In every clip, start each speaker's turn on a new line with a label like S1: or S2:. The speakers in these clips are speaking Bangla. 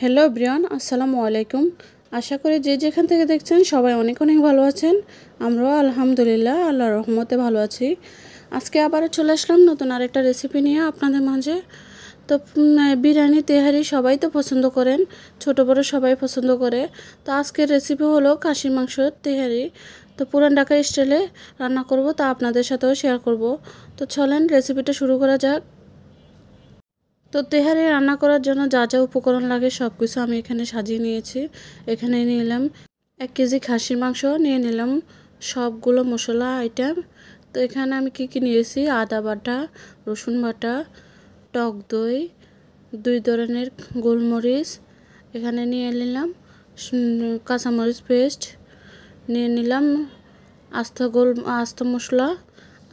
S1: হ্যালো ব্রিয়ান, আসসালামু আলাইকুম। আশা করি যে যেখান থেকে দেখছেন সবাই অনেক অনেক ভালো আছেন। আমরাও আলহামদুলিল্লাহ আল্লাহর রহমতে ভালো আছি। আজকে আবার চলে আসলাম নতুন আরেকটা রেসিপি নিয়ে আপনাদের মাঝে। তো বিরিয়ানি তেহারি সবাই তো পছন্দ করেন, ছোট বড় সবাই পছন্দ করে। তো আজকের রেসিপি হলো খাসির মাংস তেহারি। তো পুরান ঢাকা স্টাইলে রান্না করব, তা আপনাদের সাথেও শেয়ার করব। তো চলেন রেসিপিটা শুরু করা যাক। তো তেহারি রান্না করার জন্য যা যা উপকরণ লাগে সব কিছু আমি এখানে সাজিয়ে নিয়েছি। এখানে নিলাম 1 কেজি খাসির মাংস, নিয়ে নিলাম সবগুলো মশলা আইটেম। তো এখানে আমি কি নিয়েছি: আদা বাটা, রসুন বাটা, টক দই, 2 ধরনের গোলমরিচ, এখানে নিয়ে নিলাম কাঁচামরিচ পেস্ট, নিয়ে নিলাম আস্ত মশলা,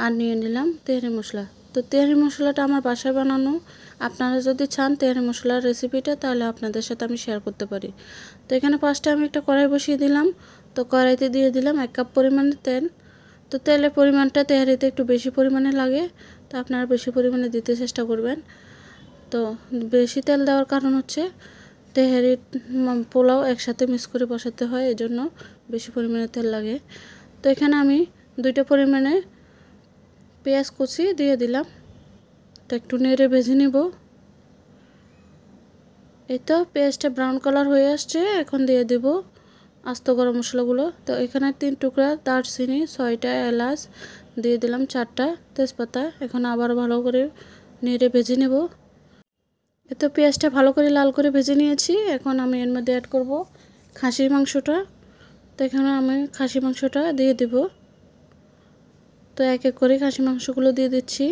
S1: আর নিয়ে নিলাম তেহারি মশলা। তো তেহারি মশলাটা আমার বাসায় বানানো। আপনারা যদি চান তেহারি মশলার রেসিপিটা, তাহলে আপনাদের সাথে আমি শেয়ার করতে পারি। তো এখানে ফার্স্টে আমি একটা কড়াই বসিয়ে দিলাম। তো কড়াইতে দিয়ে দিলাম 1 কাপ পরিমাণে তেল। তো তেলের পরিমাণটা তেহারিতে একটু বেশি পরিমাণে লাগে, তো আপনারা বেশি পরিমাণে দিতে চেষ্টা করবেন। তো বেশি তেল দেওয়ার কারণ হচ্ছে তেহারি পোলাও একসাথে মিক্স করে বসাতে হয়, এজন্য বেশি পরিমাণে তেল লাগে। তো এখানে আমি 2টা পরিমাণে পেঁয়াজ কুচি দিয়ে দিলাম। তো একটু নেড়ে ভেজে নিব। এই তো পেঁয়াজটা ব্রাউন কালার হয়ে আসছে, এখন দিয়ে দেব আস্ত গরম মশলাগুলো। তো এখানে 3 টুকরা দারচিনি, 6টা এলাচ দিয়ে দিলাম, 4টা তেজপাতা। এখন আবার ভালো করে নেড়ে ভেজে নেব। এই তো পেঁয়াজটা ভালো করে লাল করে ভেজে নিয়েছি। এখন আমি এর মধ্যে অ্যাড করব খাসির মাংসটা। তো এখানে আমি খাসি মাংসটা দিয়ে দেব। তো এক এক করে খাসি মাংসগুলো দিয়ে দিচ্ছি।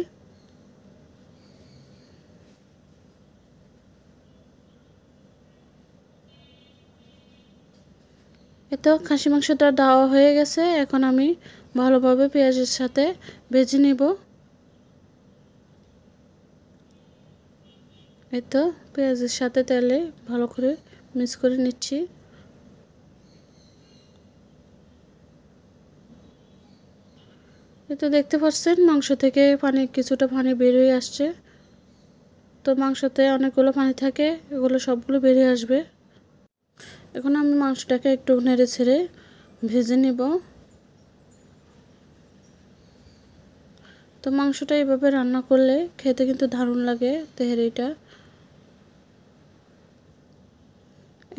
S1: এতো খাসি মাংসটা দেওয়া হয়ে গেছে, এখন আমি ভালোভাবে পেঁয়াজের সাথে ভেজে নিব। এই তো পেঁয়াজের সাথে তেলে ভালো করে মিক্স করে নিচ্ছি। এই তো দেখতে পাচ্ছেন মাংস থেকে কিছুটা পানি বের হয়ে আসছে। তো মাংসতে অনেকগুলো পানি থাকে, এগুলো সবগুলো বেরিয়ে আসবে। এখন আমি মাংসটাকে একটু নেড়ে ছেড়ে ভেজে নিব। তো মাংসটা এইভাবে রান্না করলে খেতে কিন্তু দারুণ লাগে তেহারিটা।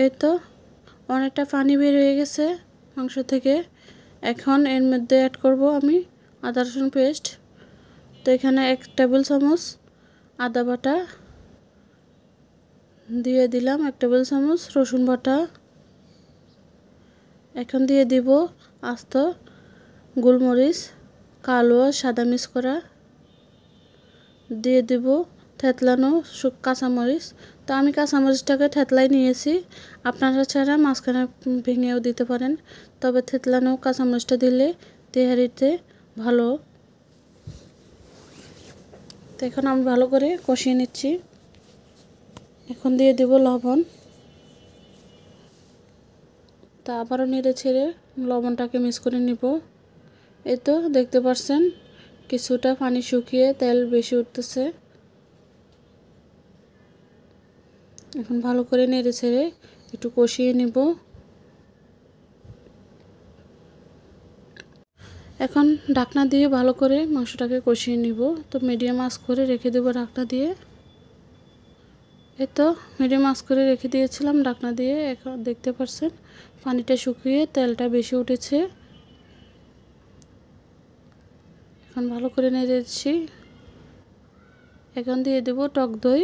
S1: এই তো অনেকটা পানি বের হয়ে গেছে মাংস থেকে। এখন এর মধ্যে অ্যাড করব আমি আদা রসুন পেস্ট। তো এখানে 1 টেবিল চামচ আদা বাটা দিয়ে দিলাম, 1 টেবিল চামচ রসুন বাটা। এখন দিয়ে দিব আস্ত গোলমরিচ, কালো আর সাদা মিক্স করা। দিয়ে দিব থেতলানো কাঁচামরিচ। তো আমি কাঁচামরিচটাকে থেতলাই নিয়েছি, আপনারা ছাড়া মাঝখানে ভেঙেও দিতে পারেন। তবে থেতলানো কাঁচামরিচটা দিলে তেহারিতে ভালো। তো এখন আমি ভালো করে কষিয়ে নিচ্ছি। এখন দিয়ে দেব লবণ। তা আবারও নেড়ে ছেড়ে লবণটাকে মিক্স করে নিব। এই তো দেখতে পাচ্ছেন কিছুটা পানি শুকিয়ে তেল বেশি উঠতেছে। এখন ভালো করে নেড়ে ছেড়ে একটু কষিয়ে নিব। এখন ঢাকনা দিয়ে ভালো করে মাংসটাকে কষিয়ে নিব। তো মিডিয়াম আঁচ করে রেখে দেব ঢাকনা দিয়ে। এই তো মিডিয়াম আঁচ করে রেখে দিয়েছিলাম ঢাকনা দিয়ে। এখন দেখতে পাচ্ছেন পানিটা শুকিয়ে তেলটা বেশি উঠেছে। এখন ভালো করে নেড়ে দিচ্ছি। এখন দিয়ে দেব টক দই।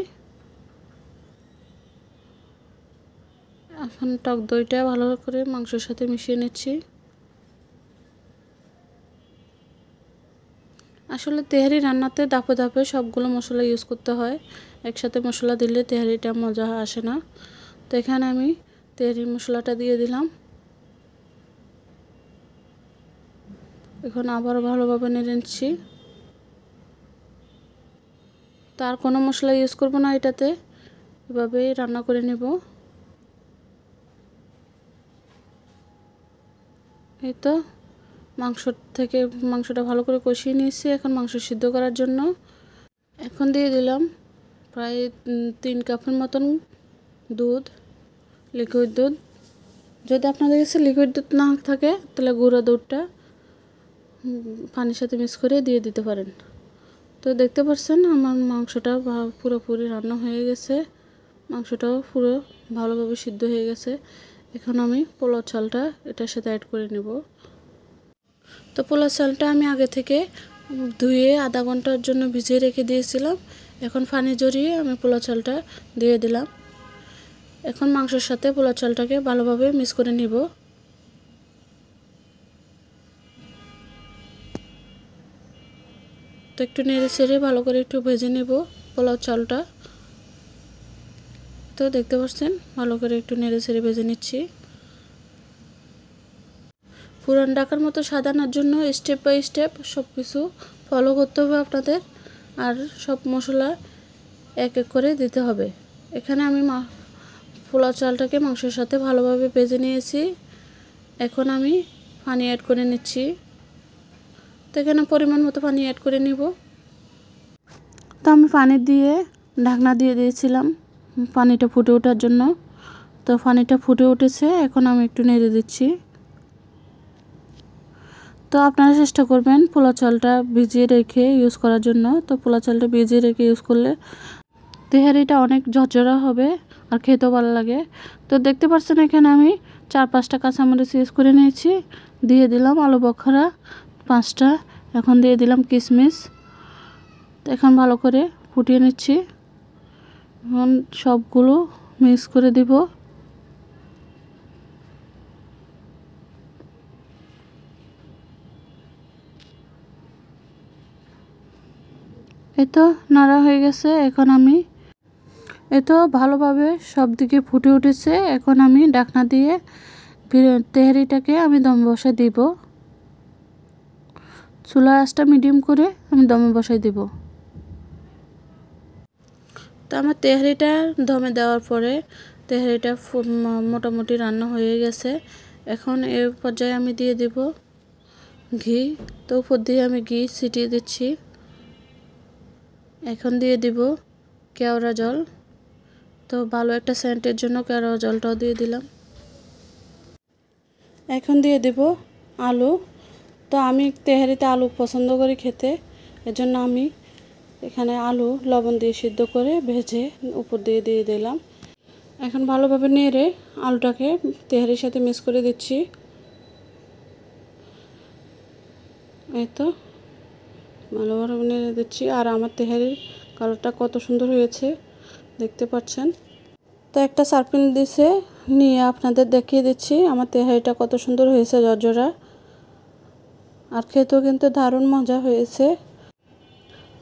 S1: এখন টক দইটা ভালো করে মাংসের সাথে মিশিয়ে নিচ্ছি। আসলে তেহারি রান্নাতে ধাপে ধাপে সবগুলো মশলা ইউজ করতে হয়, একসাথে মশলা দিলে তেহারিটা মজা আসে না। তো এখানে আমি তেহারি মশলাটা দিয়ে দিলাম। এখন আবার ভালোভাবে নেড়ে নিচ্ছি। তার কোনো মশলা ইউজ করব না এটাতে, এভাবেই রান্না করে নেব। এই তো মাংসটা ভালো করে কষিয়ে নিয়েছি। এখন মাংস সিদ্ধ করার জন্য এখন দিয়ে দিলাম প্রায় 3 কাপের মতন দুধ। লিকুইড দুধ। যদি আপনাদের কাছে লিকুইড দুধ না থাকে তাহলে গুঁড়া দুধটা পানির সাথে মিক্স করে দিয়ে দিতে পারেন। তো দেখতে পাচ্ছেন আমার মাংসটা পুরোপুরি রান্না হয়ে গেছে, মাংসটাও পুরো ভালোভাবে সিদ্ধ হয়ে গেছে। এখন আমি পোলাও চালটা এটার সাথে অ্যাড করে নেব। তো পোলাও চালটা আমি আগে থেকে ধুয়ে আধা ঘন্টার জন্য ভিজিয়ে রেখে দিয়েছিলাম। এখন পানি ঝরিয়ে আমি পোলাও চালটা দিয়ে দিলাম। এখন মাংসের সাথে পোলাও চালটাকে ভালোভাবে মিক্স করে নিব। তো একটু নেড়ে ছেড়ে ভালো করে একটু ভেজে নেব পোলাও চালটা। তো দেখতে পাচ্ছেন ভালো করে একটু নেড়ে ছেড়ে ভেজে নিচ্ছি। পুরান ঢাকার মতো সাজানোর জন্য স্টেপ বাই স্টেপ সব কিছু ফলো করতে হবে আপনাদের, আর সব মশলা এক এক করে দিতে হবে। এখানে আমি পোলাও চালটাকে মাংসের সাথে ভালোভাবে ভেজে নিয়েছি। এখন আমি পানি অ্যাড করে নিচ্ছি। তো এখানে পরিমাণ মতো পানি অ্যাড করে নিব। তো আমি পানি দিয়ে ঢাকনা দিয়ে দিয়েছিলাম পানিটা ফুটে ওঠার জন্য। তো পানিটা ফুটে উঠেছে, এখন আমি একটু নেড়ে দিচ্ছি। তো আপনারা চেষ্টা করবেন পোলাও চালটা ভিজিয়ে রেখে ইউজ করার জন্য। তো পোলাও চালটা ভিজিয়ে রেখে ইউজ করলে তেহারিটা অনেক ঝরঝরা হবে আর খেতেও ভালো লাগে। তো দেখতে পাচ্ছেন এখানে আমি 4-5টা কাঁচামরিচ ইউজ করে নিয়েছি। দিয়ে দিলাম আলু বখরা 5টা। এখন দিয়ে দিলাম কিশমিশ। তো এখন ভালো করে ফুটিয়ে নিচ্ছি। এখন সবগুলো মিক্স করে দিব। এই তো নাড়া হয়ে গেছে। এখন আমি তো ভালোভাবে সব দিকে ফুটে উঠেছে। এখন আমি ঢাকনা দিয়ে তেহারিটাকে আমি দম বসায় দিব। চুলার আঁচটা মিডিয়াম করে আমি দমে বসাই দিব। তো আমার তেহারিটা দমে দেওয়ার পরে তেহারিটা মোটামুটি রান্না হয়ে গেছে। এখন এর পর্যায়ে আমি দিয়ে দিব ঘি। তো উপর দিয়ে আমি ঘি ছিটিয়ে দিচ্ছি। এখন দিয়ে দিব কেওড়া জল। তো ভালো একটা সেন্টের জন্য কেওড়া জলটাও দিয়ে দিলাম। এখন দিয়ে দেব আলু। তো আমি তেহারিতে আলু পছন্দ করি খেতে, এজন্য আমি এখানে আলু লবণ দিয়ে সিদ্ধ করে ভেজে উপর দিয়ে দিয়ে দিলাম। এখন ভালোভাবে নেড়ে আলুটাকে তেহারির সাথে মিক্স করে দিচ্ছি। এই তো ভালোভাবে নেড়ে দিচ্ছি। আর আমার তেহারির কালারটা কত সুন্দর হয়েছে দেখতে পাচ্ছেন। তো একটা সার্ভিং ডিশে নিয়ে আপনাদের দেখিয়ে দিচ্ছি আমার তেহারিটা কত সুন্দর হয়েছে, ঝরঝরা আর খেতেও কিন্তু দারুণ মজা হয়েছে।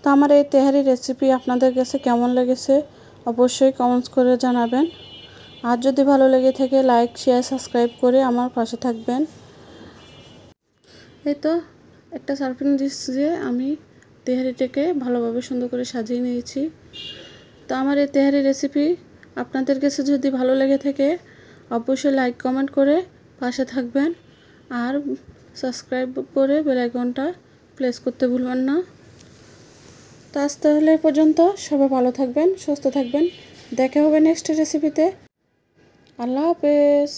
S1: তো আমার এই তেহারি রেসিপি আপনাদের কাছে কেমন লেগেছে অবশ্যই কমেন্টস করে জানাবেন। আর যদি ভালো লেগে থাকে লাইক শেয়ার সাবস্ক্রাইব করে আমার পাশে থাকবেন। এই তো একটা সার্ভিং ডিশ দিয়ে আমি তেহারিটাকে ভালোভাবে সুন্দর করে সাজিয়ে নিয়েছি। তো আমার এই তেহারি রেসিপি আপনাদের কাছে যদি ভালো লেগে থাকে অবশ্যই লাইক কমেন্ট করে পাশে থাকবেন, আর সাবস্ক্রাইব করে বেল আইকনটা প্রেস করতে ভুলবেন না। তো আজ তাহলে এই পর্যন্ত, সবাই ভালো থাকবেন, সুস্থ থাকবেন। দেখা হবে নেক্সট রেসিপিতে। আল্লাহ হাফেজ।